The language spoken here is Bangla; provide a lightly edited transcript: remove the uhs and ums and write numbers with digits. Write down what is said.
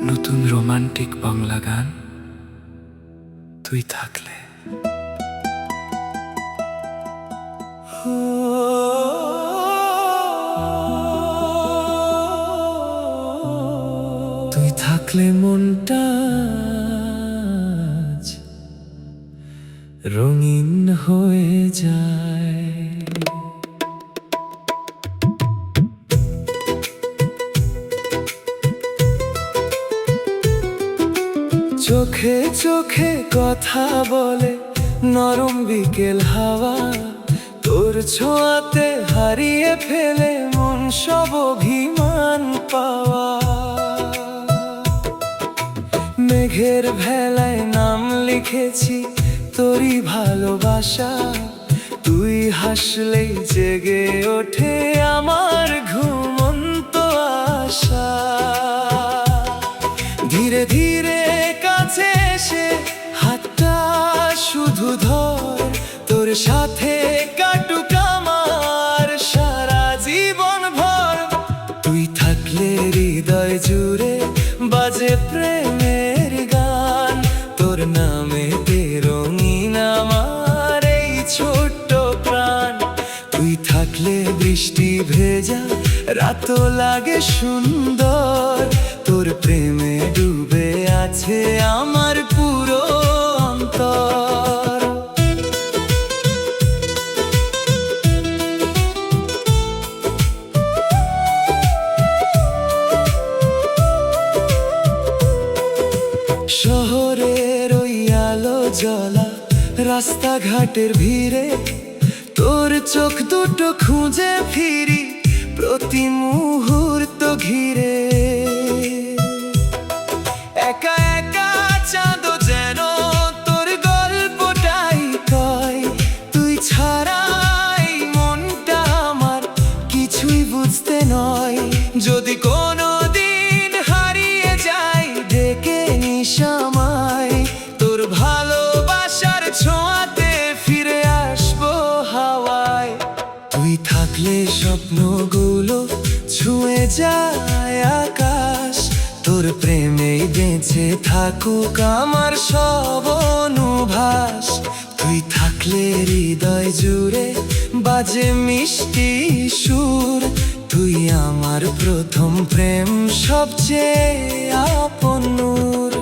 নতুন রোমান্টিক বাংলা গান তুই থাকলে। তুই থাকলে মনটা আজ রঙিন হয়ে যায়। চোখে চোখে কথা বলে নরম বিকেল হাওয়া, তোর ছোঁয়াতে হারিয়ে ফেলে মন সব অভিমান পাওয়া। মেঘের ভেলায় নাম লিখেছি তোরই ভালোবাসা, তুই হাসলেই জেগে ওঠে আমার ঘুমন্ত আশা। ধীরে ধীরে কাছে এসে হাতটা শুধু ধর, তোর সাথে কাটুক আমার সারা জীবন ভর। তুই থাকলে হৃদয় জুড়ে বাজে প্রেমের গান, তোর নামে রঙিন আমার এই ছোট্ট প্রাণ। তুই থাকলে বৃষ্টি ভেজা রাতও লাগে সুন্দর, তোর প্রেমে ডুবে আছে আমার পুরো অন্তর। শহরের ওই আলো জ্বলা রাস্তাঘাটের ভিড়ে তোর চোখ দুটো খুঁজে ফিরি প্রতি মুহূর্ত ঘিরে। একা একা চাঁদ যেন তোর গল্পটাই কয়, তুই ছাড়াই মনটা আমার কিছুই বুঝতে নয়। যদি কোনো দিন হারিয়ে যাই ডেকে নিস আমায়, তোর ভালোবাসার ছোঁয়াতে ফিরে আসবো হাওয়ায়। তুই থাকলে স্বপ্নগুলো ছুঁয়ে যায় আকাশ, তোর প্রেমেই বেঁচে থাকুক আমার সব অনুভাস। তুই থাকলে হৃদয় জুড়ে বাজে মিষ্টি সুর, তুই আমার প্রথম প্রেম সবচেয়ে আপন নূর।